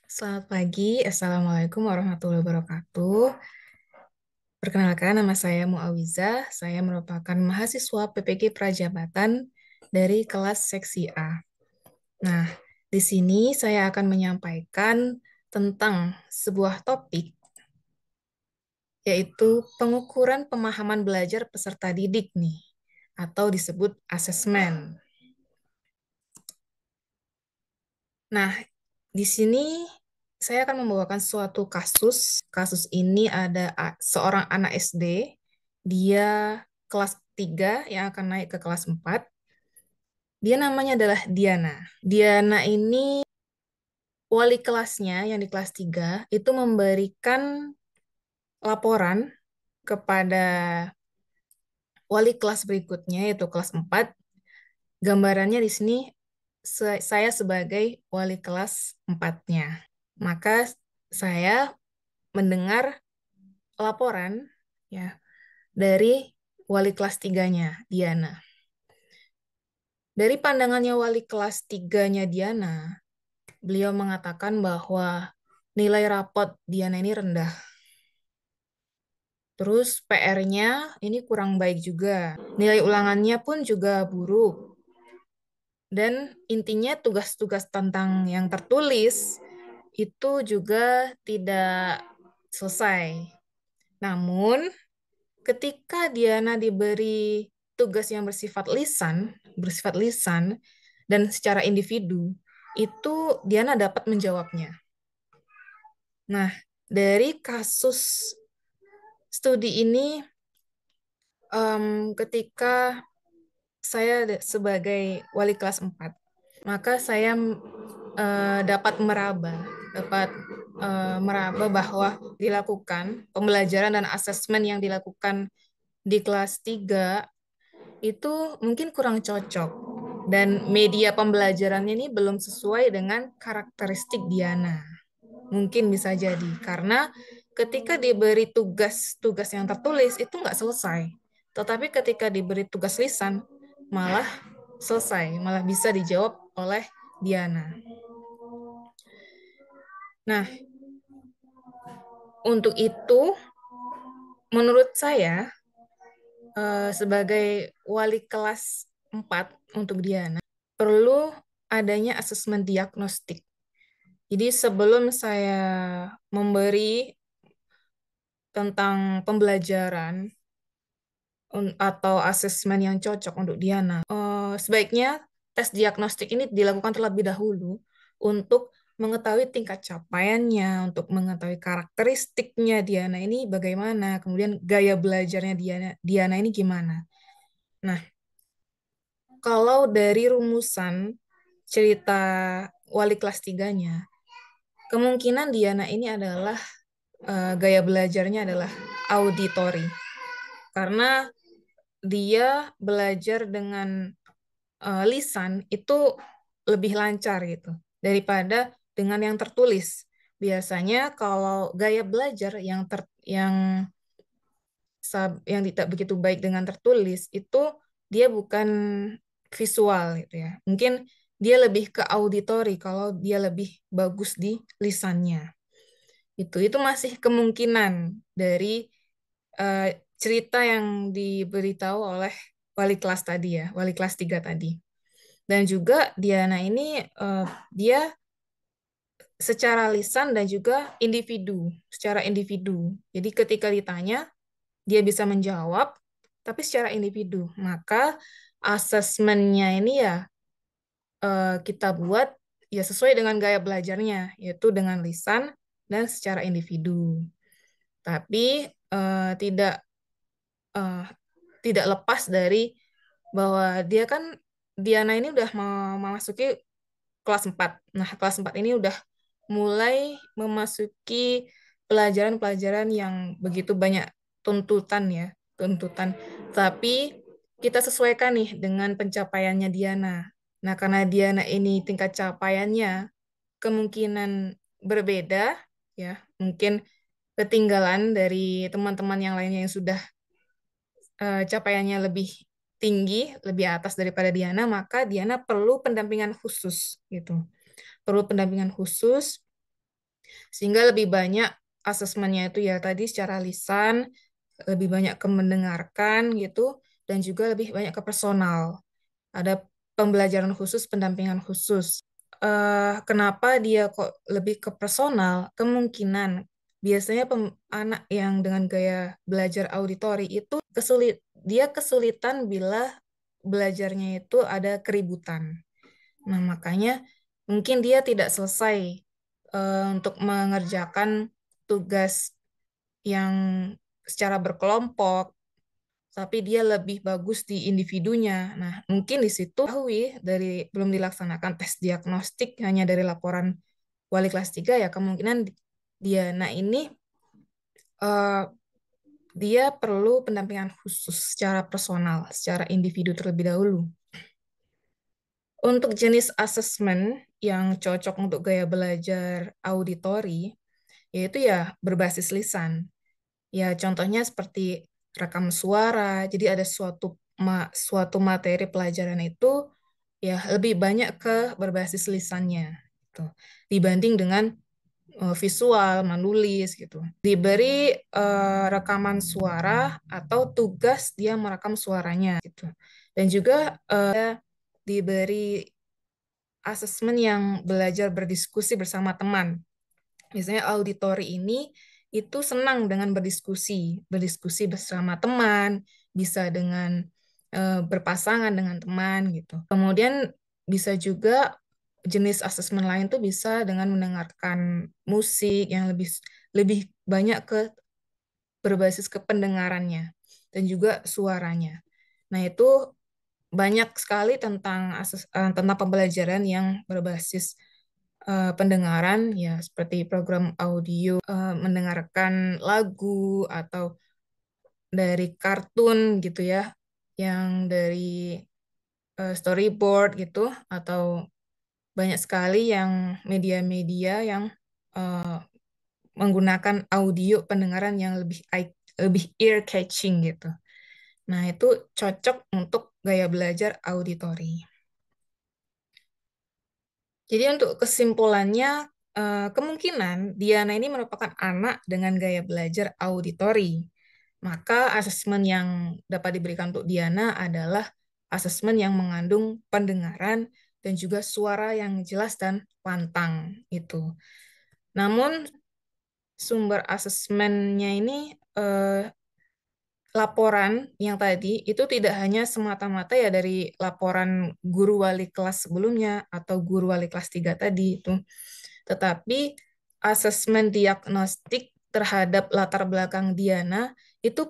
Selamat pagi, Assalamualaikum warahmatullahi wabarakatuh. Perkenalkan, nama saya Muawizah. Saya merupakan mahasiswa PPG Prajabatan dari kelas seksi A. Nah, di sini saya akan menyampaikan tentang sebuah topik, yaitu pengukuran pemahaman belajar peserta didik nih, atau disebut asesmen. Nah, di sini saya akan membawakan suatu kasus. Kasus ini ada seorang anak SD, dia kelas 3 yang akan naik ke kelas 4. Dia namanya adalah Diana. Diana ini wali kelasnya yang di kelas 3 itu memberikan laporan kepada wali kelas berikutnya yaitu kelas 4. Gambarannya di sini saya sebagai wali kelas 4-nya. Maka saya mendengar laporan ya dari wali kelas tiganya Diana. Dari pandangannya wali kelas tiganya Diana, beliau mengatakan bahwa nilai rapot Diana ini rendah. Terus PR-nya ini kurang baik juga. Nilai ulangannya pun juga buruk. Dan intinya tugas-tugas tentang yang tertulis itu juga tidak selesai. Namun, ketika Diana diberi tugas yang bersifat lisan dan secara individu, itu Diana dapat menjawabnya. Nah, dari kasus studi ini, ketika saya sebagai wali kelas 4, maka saya dapat meraba bahwa dilakukan pembelajaran dan asesmen yang dilakukan di kelas 3 itu mungkin kurang cocok dan media pembelajarannya ini belum sesuai dengan karakteristik Diana. Mungkin bisa jadi karena ketika diberi tugas-tugas yang tertulis itu nggak selesai. Tetapi ketika diberi tugas lisan malah selesai, malah bisa dijawab oleh Diana. Nah, untuk itu menurut saya sebagai wali kelas 4 untuk Diana perlu adanya asesmen diagnostik. Jadi sebelum saya memberi tentang pembelajaran atau asesmen yang cocok untuk Diana, sebaiknya tes diagnostik ini dilakukan terlebih dahulu untuk mengetahui tingkat capaiannya, untuk mengetahui karakteristiknya Diana ini bagaimana, kemudian gaya belajarnya Diana ini gimana. Nah, kalau dari rumusan cerita wali kelas tiganya, kemungkinan Diana ini adalah gaya belajarnya adalah auditory. Karena dia belajar dengan lisan itu lebih lancar gitu daripada dengan yang tertulis. Biasanya kalau gaya belajar yang tidak begitu baik dengan tertulis itu dia bukan visual gitu ya. Mungkin dia lebih ke auditori kalau dia lebih bagus di lisannya. Itu masih kemungkinan dari eh, cerita yang diberitahu oleh wali kelas tadi ya, wali kelas 3 tadi. Dan juga Diana ini dia secara lisan dan juga secara individu. Jadi ketika ditanya dia bisa menjawab, tapi secara individu. Maka asesmennya ini ya kita buat ya sesuai dengan gaya belajarnya, yaitu dengan lisan dan secara individu. Tapi tidak eh, tidak lepas dari bahwa Diana ini udah memasuki kelas 4. Nah, kelas 4 ini udah mulai memasuki pelajaran-pelajaran yang begitu banyak tuntutan. Tapi kita sesuaikan nih dengan pencapaiannya Diana. Nah, karena Diana ini tingkat capaiannya kemungkinan berbeda, ya, mungkin ketinggalan dari teman-teman yang lainnya yang sudah capaiannya lebih tinggi, lebih atas daripada Diana, maka Diana perlu pendampingan khusus gitu. Perlu pendampingan khusus Sehingga lebih banyak asesmennya itu ya tadi secara lisan, lebih banyak ke mendengarkan gitu, dan juga lebih banyak ke personal. Ada pembelajaran khusus, pendampingan khusus. Kenapa dia kok lebih ke personal? Kemungkinan biasanya anak yang dengan gaya belajar auditori itu dia kesulitan bila belajarnya itu ada keributan. Nah, makanya mungkin dia tidak selesai untuk mengerjakan tugas yang secara berkelompok, tapi dia lebih bagus di individunya. Nah, mungkin di situ dari belum dilaksanakan tes diagnostik hanya dari laporan wali kelas 3 ya kemungkinan dia. Nah, ini eh, dia perlu pendampingan khusus secara personal, secara individu terlebih dahulu. Untuk jenis asesmen yang cocok untuk gaya belajar auditori, yaitu ya berbasis lisan. Ya, contohnya seperti rekam suara. Jadi ada suatu materi pelajaran itu ya lebih banyak ke berbasis lisannya gitu. Dibanding dengan visual, menulis gitu. Diberi rekaman suara atau tugas dia merekam suaranya gitu. Dan juga diberi asesmen yang belajar berdiskusi bersama teman. Misalnya auditori ini itu senang dengan berdiskusi bersama teman, bisa dengan berpasangan dengan teman gitu. Kemudian bisa juga jenis asesmen lain tuh bisa dengan mendengarkan musik yang lebih lebih banyak ke berbasis ke pendengarannya dan juga suaranya. Nah, itu banyak sekali tentang pembelajaran yang berbasis pendengaran ya seperti program audio, mendengarkan lagu atau dari kartun gitu ya, yang dari storyboard gitu atau banyak sekali yang media-media yang eh, menggunakan audio pendengaran yang lebih ear catching gitu. Nah, itu cocok untuk gaya belajar auditori. Jadi untuk kesimpulannya, kemungkinan Diana ini merupakan anak dengan gaya belajar auditori. Maka asesmen yang dapat diberikan untuk Diana adalah asesmen yang mengandung pendengaran dan juga suara yang jelas dan pantang itu. Namun sumber asesmennya ini laporan yang tadi itu tidak hanya semata-mata ya dari laporan guru wali kelas sebelumnya atau guru wali kelas 3 tadi itu, tetapi asesmen diagnostik terhadap latar belakang Diana itu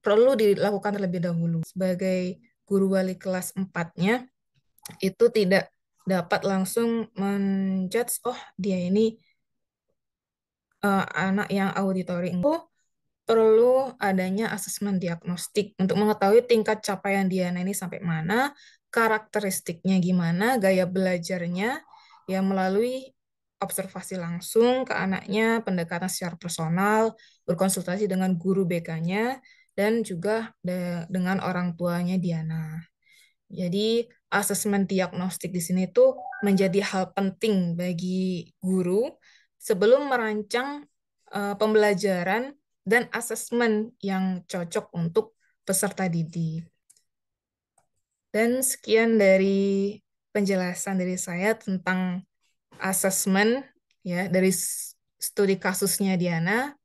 perlu dilakukan terlebih dahulu. Sebagai guru wali kelas 4-nya itu tidak dapat langsung menjudge, oh dia ini anak yang auditori. Perlu adanya asesmen diagnostik untuk mengetahui tingkat capaian Diana ini sampai mana, karakteristiknya gimana, gaya belajarnya, ya melalui observasi langsung ke anaknya, pendekatan secara personal, berkonsultasi dengan guru BK-nya, dan juga dengan orang tuanya Diana. Jadi asesmen diagnostik di sini tuh menjadi hal penting bagi guru sebelum merancang pembelajaran dan asesmen yang cocok untuk peserta didik. Dan sekian dari penjelasan dari saya tentang asesmen ya dari studi kasusnya Diana.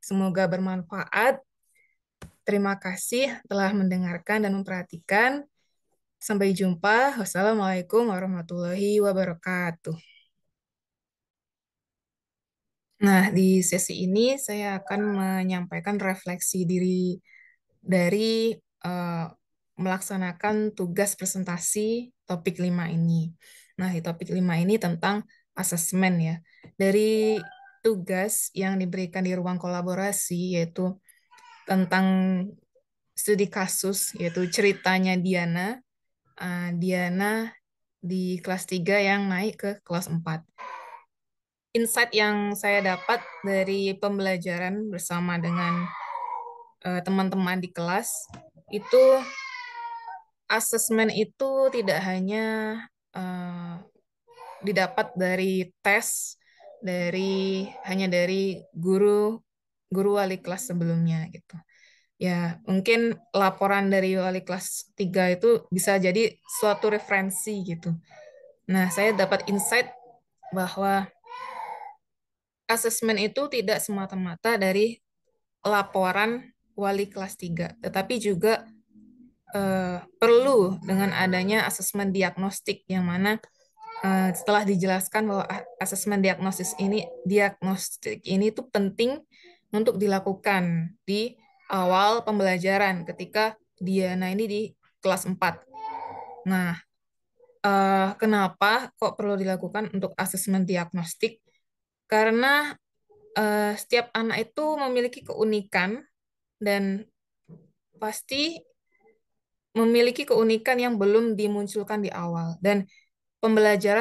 Semoga bermanfaat. Terima kasih telah mendengarkan dan memperhatikan. Sampai jumpa. Wassalamualaikum warahmatullahi wabarakatuh. Nah, di sesi ini saya akan menyampaikan refleksi diri dari eh, melaksanakan tugas presentasi topik 5 ini. Nah, di topik 5 ini tentang asesmen ya. Dari tugas yang diberikan di ruang kolaborasi yaitu tentang studi kasus yaitu ceritanya Diana. Diana di kelas 3 yang naik ke kelas 4. Insight yang saya dapat dari pembelajaran bersama dengan teman-teman di kelas itu asesmen itu tidak hanya uh, didapat dari tes hanya dari guru guru wali kelas sebelumnya gitu. Ya, mungkin laporan dari wali kelas 3 itu bisa jadi suatu referensi gitu. Nah, saya dapat insight bahwa asesmen itu tidak semata-mata dari laporan wali kelas 3, tetapi juga perlu dengan adanya asesmen diagnostik yang mana setelah dijelaskan bahwa asesmen diagnostik ini tuh penting untuk dilakukan di awal pembelajaran ketika Diana ini di kelas 4. Nah, kenapa kok perlu dilakukan untuk asesmen diagnostik? Karena setiap anak itu memiliki keunikan dan pasti memiliki keunikan yang belum dimunculkan di awal. Dan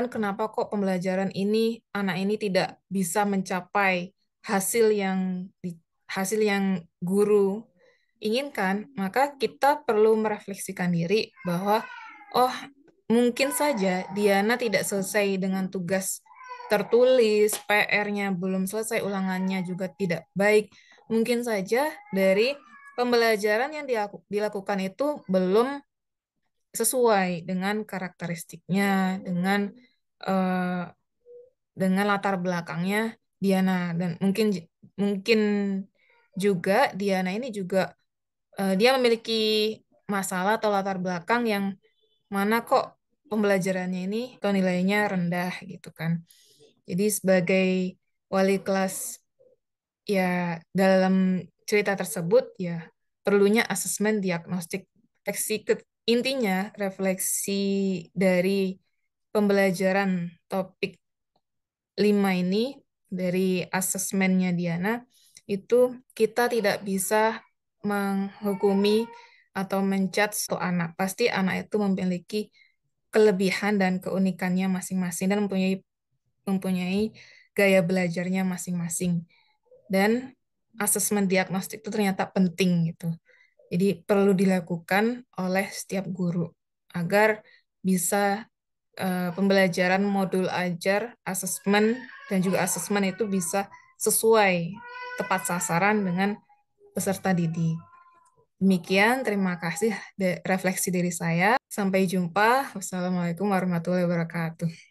kenapa kok pembelajaran ini anak ini tidak bisa mencapai hasil yang hasil yang guru inginkan, maka kita perlu merefleksikan diri bahwa oh, mungkin saja Diana tidak selesai dengan tugas tertulis, PR-nya belum selesai, ulangannya juga tidak baik. Mungkin saja dari pembelajaran yang dilakukan itu belum sesuai dengan karakteristiknya, eh, dengan latar belakangnya Diana, dan mungkin juga Diana ini juga dia memiliki masalah atau latar belakang yang mana kok pembelajarannya ini atau nilainya rendah gitu kan. Jadi sebagai wali kelas ya dalam cerita tersebut ya perlunya asesmen diagnostik. Intinya refleksi dari pembelajaran topik 5 ini dari asesmennya Diana itu kita tidak bisa menghukumi atau menjudge suatu anak. Pasti anak itu memiliki kelebihan dan keunikannya masing-masing dan mempunyai gaya belajarnya masing-masing. Dan asesmen diagnostik itu ternyata penting gitu. Jadi perlu dilakukan oleh setiap guru agar bisa pembelajaran modul ajar, asesmen, dan juga asesmen itu bisa sesuai tepat sasaran dengan peserta didik. Demikian, terima kasih refleksi dari saya. Sampai jumpa. Wassalamualaikum warahmatullahi wabarakatuh.